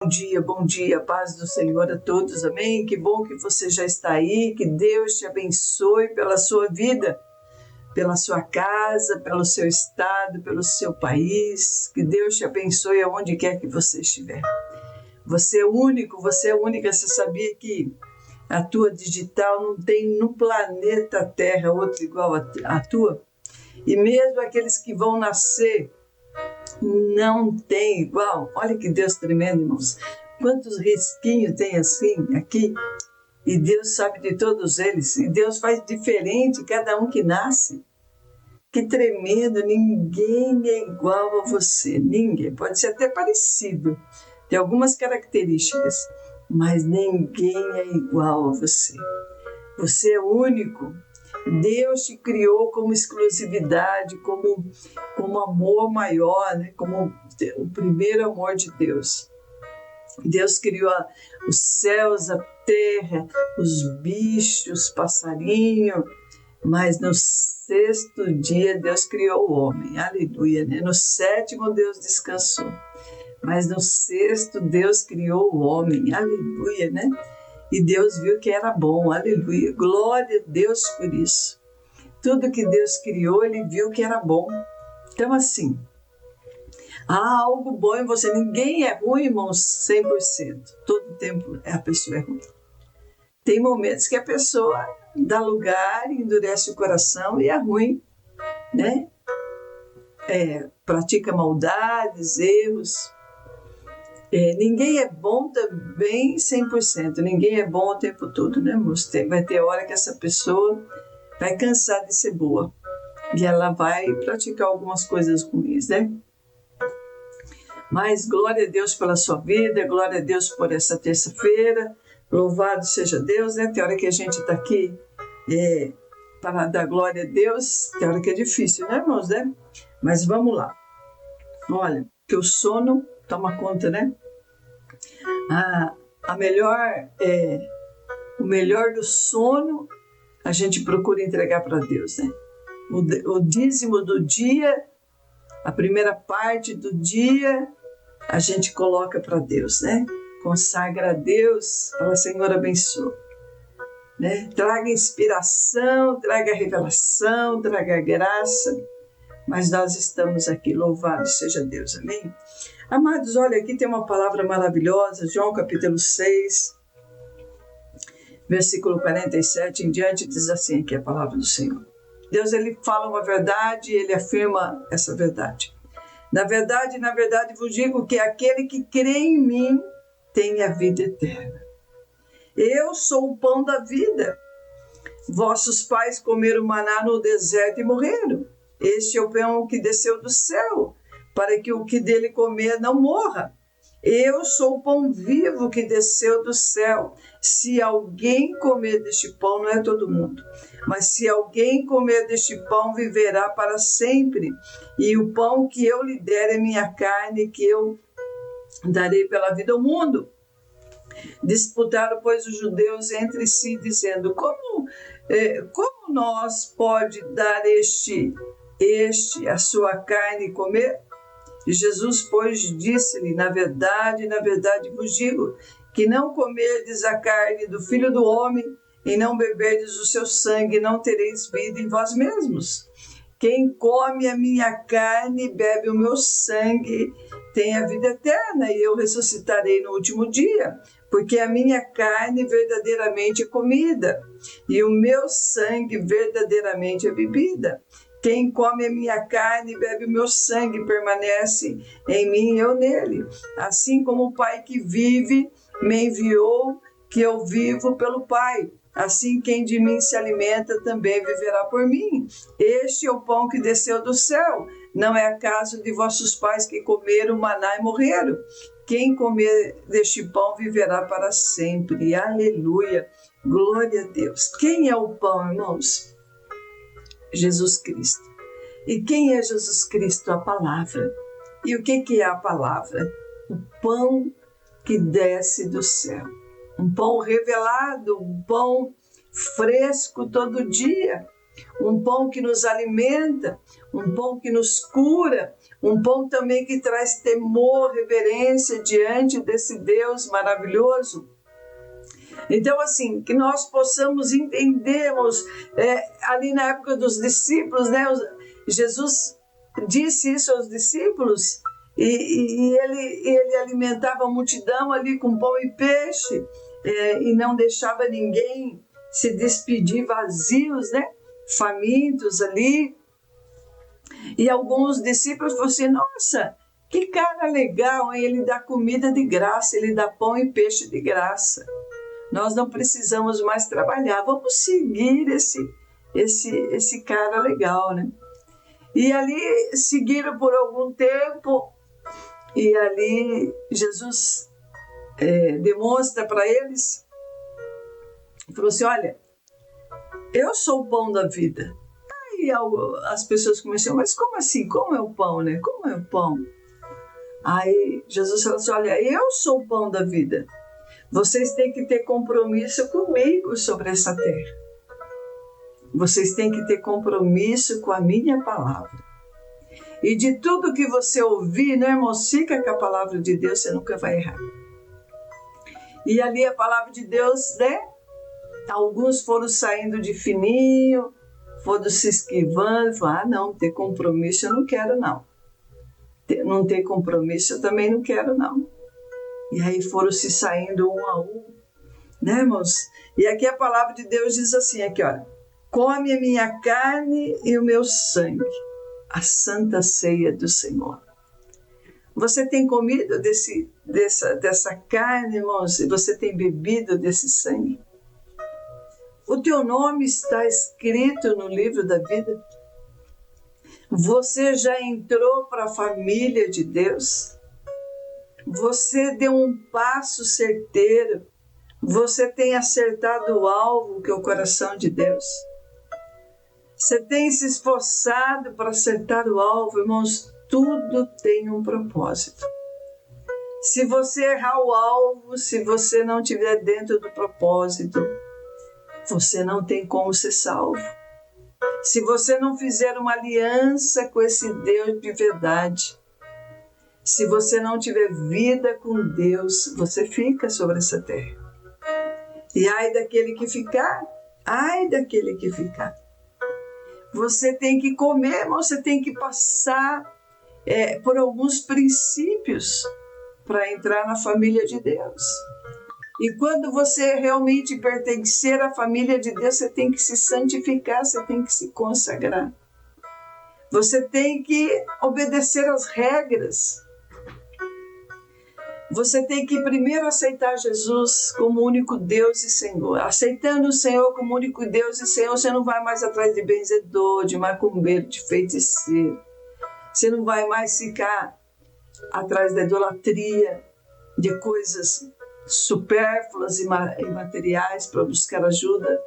Bom dia, paz do Senhor a todos, amém? Que bom que você já está aí, que Deus te abençoe pela sua vida, pela sua casa, pelo seu estado, pelo seu país, que Deus te abençoe aonde quer que você estiver. Você é único, você é única, você sabia que a tua digital não tem no planeta Terra outra igual a tua? E mesmo aqueles que vão nascer, não tem igual. Olha que Deus tremendo, irmãos. Quantos risquinhos tem assim aqui? E Deus sabe de todos eles. E Deus faz diferente cada um que nasce. Que tremendo, ninguém é igual a você. Ninguém. Pode ser até parecido. Tem algumas características, mas ninguém é igual a você. Você é único. Deus te criou como exclusividade, como amor maior, né? Como o primeiro amor de Deus. Deus criou os céus, a terra, os bichos, os passarinhos, mas no sexto dia Deus criou o homem, aleluia, né? No sétimo Deus descansou, mas no sexto Deus criou o homem, aleluia, né? E Deus viu que era bom, aleluia, glória a Deus por isso. Tudo que Deus criou, Ele viu que era bom. Então assim, há algo bom em você. Ninguém é ruim, irmãos, 100%. Todo tempo a pessoa é ruim. Tem momentos que a pessoa dá lugar, endurece o coração e é ruim, né? Pratica maldades, erros. Ninguém é bom também 100%. Ninguém é bom o tempo todo, né, moço? Vai ter hora que essa pessoa vai cansar de ser boa. E ela vai praticar algumas coisas ruins, né? Mas glória a Deus pela sua vida, glória a Deus por essa terça-feira, louvado seja Deus, né? Tem hora que a gente está aqui para dar glória a Deus, tem hora que é difícil, né, irmãos, né? Mas vamos lá. Olha, que o sono toma conta, né? O melhor do sono a gente procura entregar para Deus, né? O dízimo do dia, a primeira parte do dia, a gente coloca para Deus, né? Consagra a Deus, fala, Senhor, abençoa. Né? Traga inspiração, traga revelação, traga graça, mas nós estamos aqui, louvado seja Deus, amém? Amados, olha, aqui tem uma palavra maravilhosa, João capítulo 6, versículo 47 em diante, diz assim aqui a palavra do Senhor. Deus, Ele fala uma verdade e Ele afirma essa verdade. Na verdade, vos digo que aquele que crê em mim tem a vida eterna. Eu sou o pão da vida. Vossos pais comeram maná no deserto e morreram. Este é o pão que desceu do céu, para que o que dele comer não morra. Eu sou o pão vivo que desceu do céu. Se alguém comer deste pão, não é todo mundo, mas se alguém comer deste pão, viverá para sempre. E o pão que eu lhe der é minha carne, que eu darei pela vida ao mundo. Disputaram, pois, os judeus entre si, dizendo, como nós pode dar este a sua carne comer? E Jesus, pois, disse-lhe, na verdade vos digo, que não comerdes a carne do Filho do Homem e não beberdes o seu sangue, não tereis vida em vós mesmos. Quem come a minha carne e bebe o meu sangue tem a vida eterna, e eu ressuscitarei no último dia, porque a minha carne verdadeiramente é comida, e o meu sangue verdadeiramente é bebida. Quem come a minha carne e bebe o meu sangue permanece em mim e eu nele. Assim como o Pai que vive me enviou, que eu vivo pelo Pai. Assim quem de mim se alimenta também viverá por mim. Este é o pão que desceu do céu. Não é acaso de vossos pais que comeram maná e morreram? Quem comer deste pão viverá para sempre. Aleluia. Glória a Deus. Quem é o pão, irmãos? Jesus Cristo. E quem é Jesus Cristo? A palavra. E o que é a palavra? O pão que desce do céu. Um pão revelado, um pão fresco todo dia. um pão que nos alimenta, um pão que nos cura, um pão também que traz temor, reverência diante desse Deus maravilhoso. Então, assim, que nós possamos entendermos, ali na época dos discípulos, né, Jesus disse isso aos discípulos, e ele alimentava a multidão ali com pão e peixe, e não deixava ninguém se despedir vazios, né, famintos ali. E alguns discípulos falaram assim, nossa, que cara legal, hein? Ele dá comida de graça, ele dá pão e peixe de graça. Nós não precisamos mais trabalhar, vamos seguir esse cara legal, né? E ali seguiram por algum tempo, e ali Jesus demonstra para eles, falou assim, olha, eu sou o pão da vida. Aí as pessoas começaram, mas como assim? Como é o pão, né? Como é o pão? Aí Jesus falou assim, olha, eu sou o pão da vida. Vocês têm que ter compromisso comigo sobre essa terra. Vocês têm que ter compromisso com a minha palavra. E de tudo que você ouvir, né, irmão, fica com a palavra de Deus, você nunca vai errar. E ali a palavra de Deus, né? Alguns foram saindo de fininho, foram se esquivando, falaram, não, ter compromisso eu não quero não. Não ter compromisso eu também não quero não. E aí foram se saindo um a um, né, irmãos? E aqui a palavra de Deus diz assim, aqui, olha, come a minha carne e o meu sangue, a santa ceia do Senhor. Você tem comido dessa carne, irmãos, e você tem bebido desse sangue? O teu nome está escrito no livro da vida? Você já entrou para a família de Deus? Você deu um passo certeiro? Você tem acertado o alvo que é o coração de Deus? Você tem se esforçado para acertar o alvo, irmãos? Tudo tem um propósito. Se você errar o alvo, se você não estiver dentro do propósito, você não tem como ser salvo. Se você não fizer uma aliança com esse Deus de verdade, se você não tiver vida com Deus, você fica sobre essa terra. E ai daquele que ficar, ai daquele que ficar. Você tem que comer, você tem que passar por alguns princípios para entrar na família de Deus. E quando você realmente pertencer à família de Deus, você tem que se santificar, você tem que se consagrar. Você tem que obedecer às regras. Você tem que primeiro aceitar Jesus como único Deus e Senhor. Aceitando o Senhor como único Deus e Senhor, você não vai mais atrás de benzedor, de macumbeiro, de feiticeiro. Você não vai mais ficar atrás da idolatria, de coisas supérfluas e materiais para buscar ajuda.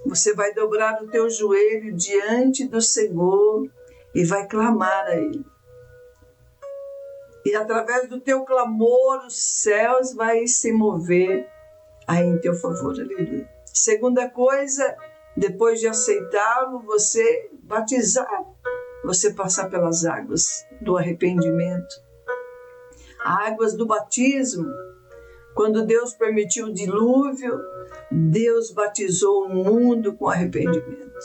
Você vai dobrar o teu joelho diante do Senhor e vai clamar a Ele. E através do teu clamor, os céus vai se mover aí em teu favor. Aleluia. Segunda coisa, depois de aceitá-lo, você batizar, você passar pelas águas do arrependimento, águas do batismo. Quando Deus permitiu o dilúvio, Deus batizou o mundo com arrependimento.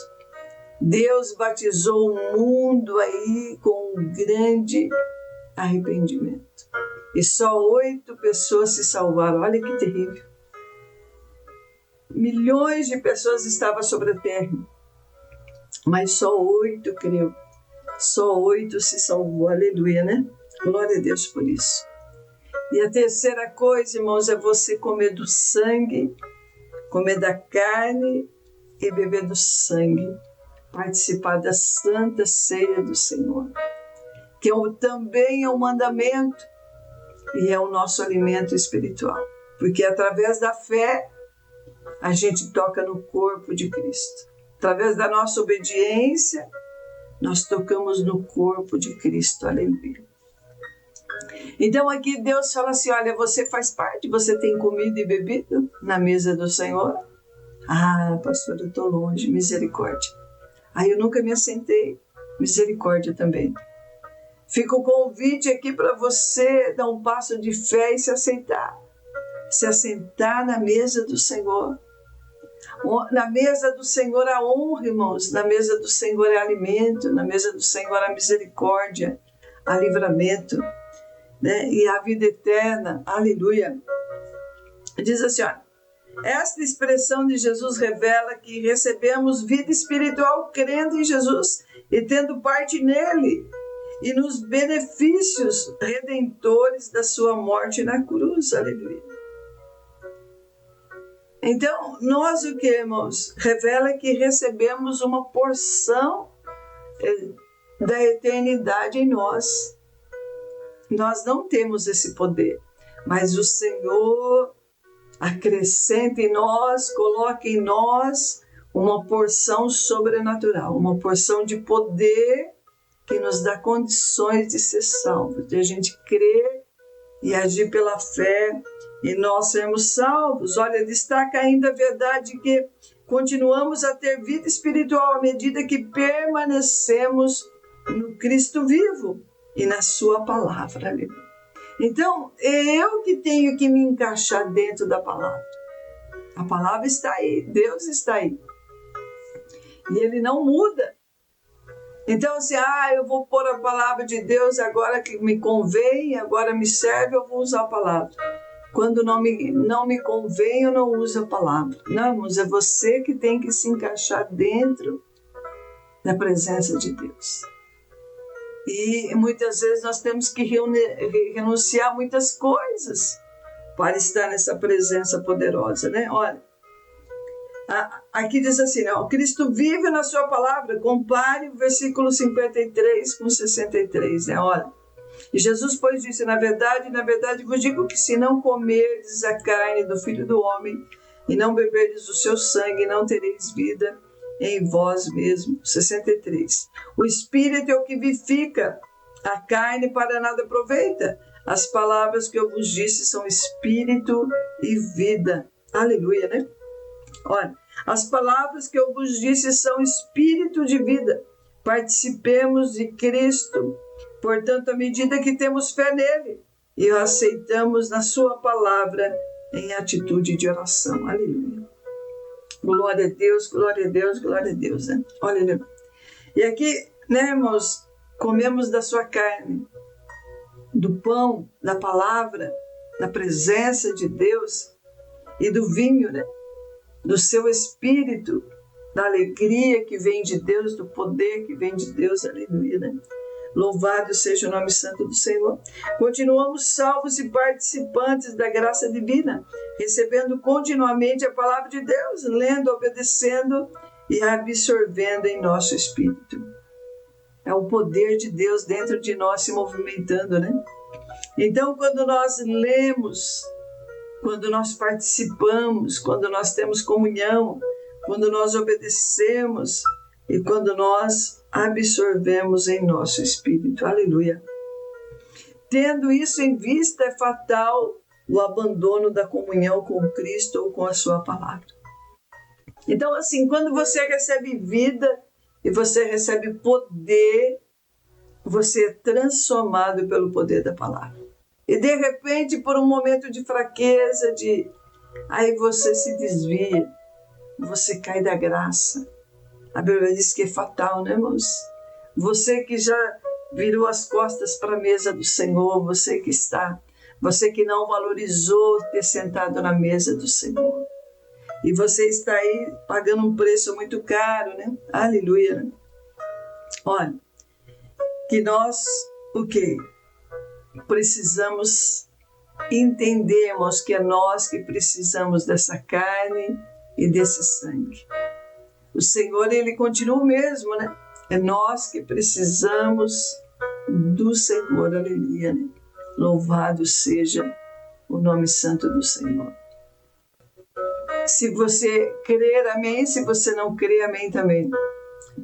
Deus batizou o mundo aí com um grande arrependimento. E só 8 pessoas se salvaram. Olha que terrível. Milhões de pessoas estavam sobre a terra, mas só 8 creu. Só 8 se salvou. Aleluia, né? Glória a Deus por isso. E a terceira coisa, irmãos, é você comer do sangue, comer da carne e beber do sangue. Participar da santa ceia do Senhor, que também é um mandamento e é o nosso alimento espiritual. Porque através da fé, a gente toca no corpo de Cristo. Através da nossa obediência, nós tocamos no corpo de Cristo. Aleluia. Então aqui Deus fala assim, olha, você faz parte, você tem comida e bebida na mesa do Senhor? Ah, pastor, eu estou longe, misericórdia. Aí eu nunca me assentei. Misericórdia também. Fica o convite aqui para você dar um passo de fé e se assentar. Se assentar na mesa do Senhor. Na mesa do Senhor há honra, irmãos. Na mesa do Senhor é alimento. Na mesa do Senhor há misericórdia, há livramento, né? E a vida eterna. Aleluia. Diz assim, ó. Esta expressão de Jesus revela que recebemos vida espiritual crendo em Jesus e tendo parte nele e nos benefícios redentores da sua morte na cruz. Aleluia. Então, nós o que, irmãos? Revela que recebemos uma porção da eternidade em nós. Nós não temos esse poder, mas o Senhor acrescenta em nós, coloca em nós uma porção sobrenatural, uma porção de poder que nos dá condições de ser salvos, de a gente crer e agir pela fé e nós sermos salvos. Olha, destaca ainda a verdade que continuamos a ter vida espiritual à medida que permanecemos no Cristo vivo e na sua palavra. Então, é eu que tenho que me encaixar dentro da palavra. A palavra está aí, Deus está aí. E Ele não muda. Então, assim, eu vou pôr a palavra de Deus agora que me convém, agora me serve, eu vou usar a palavra. Quando não me convém, eu não uso a palavra. Não, irmãos, é você que tem que se encaixar dentro da presença de Deus. E muitas vezes nós temos que renunciar a muitas coisas para estar nessa presença poderosa, né? Olha, aqui diz assim, né? O Cristo vive na sua palavra. Compare o versículo 53 com 63, né? Olha, e Jesus, pois, disse, na verdade vos digo que se não comerdes a carne do Filho do Homem e não beberdes o seu sangue, não tereis vida em vós mesmo. 63. O Espírito é o que vivifica, a carne para nada aproveita. As palavras que eu vos disse são Espírito e vida. Aleluia, né? Olha, as palavras que eu vos disse são Espírito de vida. Participemos de Cristo. Portanto, à medida que temos fé nele e o aceitamos na sua palavra em atitude de oração. Aleluia. Glória a Deus, glória a Deus, glória a Deus, né? Olha, e aqui, né, irmãos, comemos da sua carne, do pão, da palavra, da presença de Deus e do vinho, né? Do seu espírito, da alegria que vem de Deus, do poder que vem de Deus, aleluia, né? Louvado seja o nome santo do Senhor. Continuamos salvos e participantes da graça divina, recebendo continuamente a palavra de Deus, lendo, obedecendo e absorvendo em nosso espírito. É o poder de Deus dentro de nós se movimentando, né? Então, quando nós lemos, quando nós participamos, quando nós temos comunhão, quando nós obedecemos e quando nós absorvemos em nosso espírito. Aleluia. Tendo isso em vista, é fatal o abandono da comunhão com Cristo ou com a sua palavra. Então, assim, quando você recebe vida e você recebe poder, você é transformado pelo poder da palavra. E de repente, por um momento de fraqueza, aí você se desvia, você cai da graça. A Bíblia diz que é fatal, né, irmãos? Você que já virou as costas para a mesa do Senhor, você que não valorizou ter sentado na mesa do Senhor. E você está aí pagando um preço muito caro, né? Aleluia, né? Olha, que nós, o quê? Precisamos entendermos que é nós que precisamos dessa carne e desse sangue. O Senhor, Ele continua o mesmo, né? É nós que precisamos do Senhor, aleluia, né? Louvado seja o nome santo do Senhor. Se você crer, amém. Se você não crer, amém também.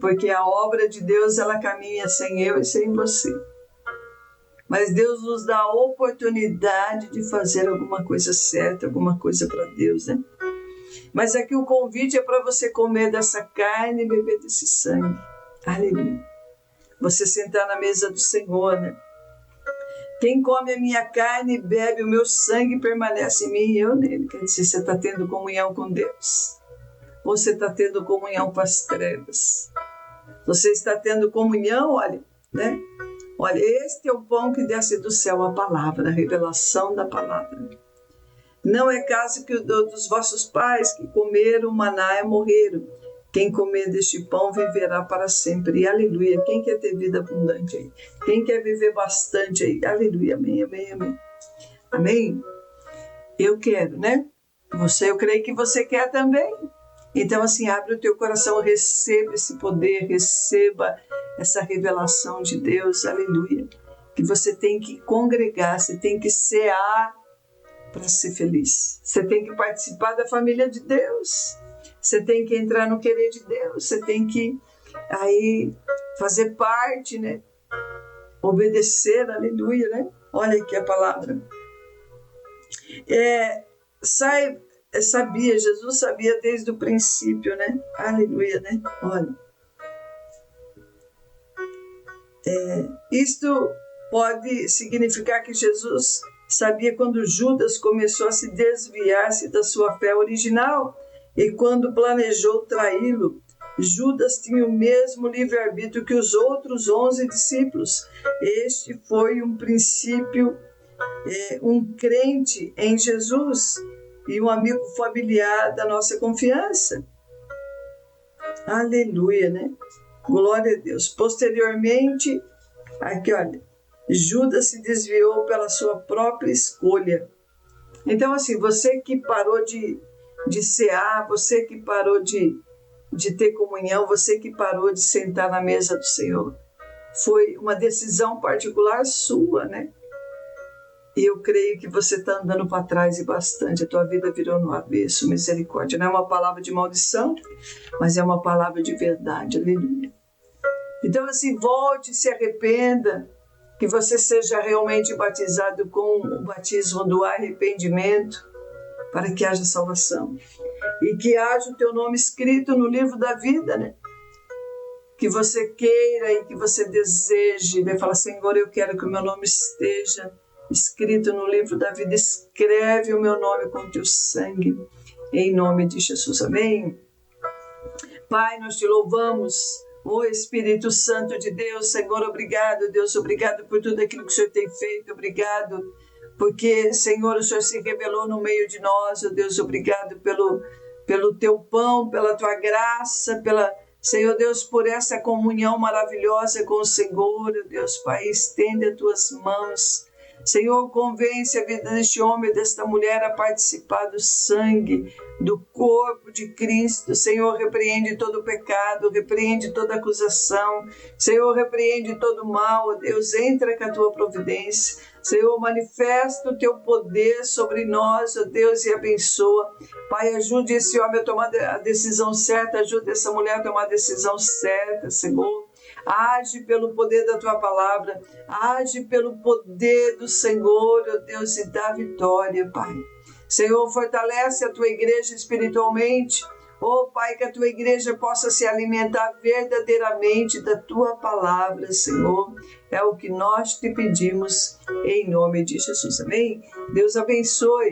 Porque a obra de Deus, ela caminha sem eu e sem você. Mas Deus nos dá a oportunidade de fazer alguma coisa certa, alguma coisa para Deus, né? Mas aqui o convite é para você comer dessa carne e beber desse sangue. Aleluia. Você sentar na mesa do Senhor, né? Quem come a minha carne e bebe o meu sangue permanece em mim e eu nele. Quer dizer, você está tendo comunhão com Deus? Ou você está tendo comunhão com as trevas? Você está tendo comunhão, olha, né? Olha, este é o pão que desce do céu, a palavra, a revelação da palavra. Não é caso que dos vossos pais que comeram o maná e morreram. Quem comer deste pão viverá para sempre. E aleluia. Quem quer ter vida abundante aí? Quem quer viver bastante aí? Aleluia. Amém, amém, amém. Amém? Eu quero, né? Eu creio que você quer também. Então, assim, abre o teu coração, receba esse poder, receba essa revelação de Deus. Aleluia. Que você tem que congregar, você tem que cear para ser feliz. Você tem que participar da família de Deus. Você tem que entrar no querer de Deus, você tem que aí fazer parte, né? Obedecer, aleluia, né? Olha aqui a palavra. Jesus sabia desde o princípio, né? Aleluia, né? Olha. Isto pode significar que Jesus sabia quando Judas começou a se desviar-se da sua fé original. E quando planejou traí-lo, Judas tinha o mesmo livre-arbítrio que os outros 11 discípulos. Este foi um princípio, um crente em Jesus e um amigo familiar da nossa confiança. Aleluia, né? Glória a Deus. Posteriormente, aqui olha, Judas se desviou pela sua própria escolha. Então, assim, você que parou de cear, você que parou de ter comunhão, você que parou de sentar na mesa do Senhor, foi uma decisão particular sua, né? E eu creio que você está andando para trás e bastante, a tua vida virou no avesso, misericórdia. Não é uma palavra de maldição, mas é uma palavra de verdade, aleluia. Então, assim, volte, se arrependa, que você seja realmente batizado com o batismo do arrependimento, para que haja salvação. E que haja o teu nome escrito no livro da vida, né? Que você queira e que você deseje, né? Fala, Senhor, eu quero que o meu nome esteja escrito no livro da vida. Escreve o meu nome com o teu sangue, em nome de Jesus. Amém? Pai, nós te louvamos. Ô Espírito Santo de Deus, Senhor, obrigado, Deus, obrigado por tudo aquilo que o Senhor tem feito, obrigado, porque, Senhor, o Senhor se revelou no meio de nós, ó Deus, obrigado pelo teu pão, pela tua graça, Senhor Deus, por essa comunhão maravilhosa com o Senhor, ó Deus, Pai, estende as tuas mãos, Senhor, convence a vida deste homem e desta mulher a participar do sangue, do corpo de Cristo. Senhor, repreende todo o pecado, repreende toda acusação. Senhor, repreende todo o mal. Oh Deus, entra com a tua providência. Senhor, manifesta o teu poder sobre nós, oh Deus, e abençoa. Pai, ajude esse homem a tomar a decisão certa, ajude essa mulher a tomar a decisão certa, Senhor. Age pelo poder da tua palavra, age pelo poder do Senhor, ó Deus, e dá vitória, Pai. Senhor, fortalece a tua igreja espiritualmente. Oh, Pai, que a tua igreja possa se alimentar verdadeiramente da tua palavra, Senhor. É o que nós te pedimos, em nome de Jesus. Amém? Deus abençoe.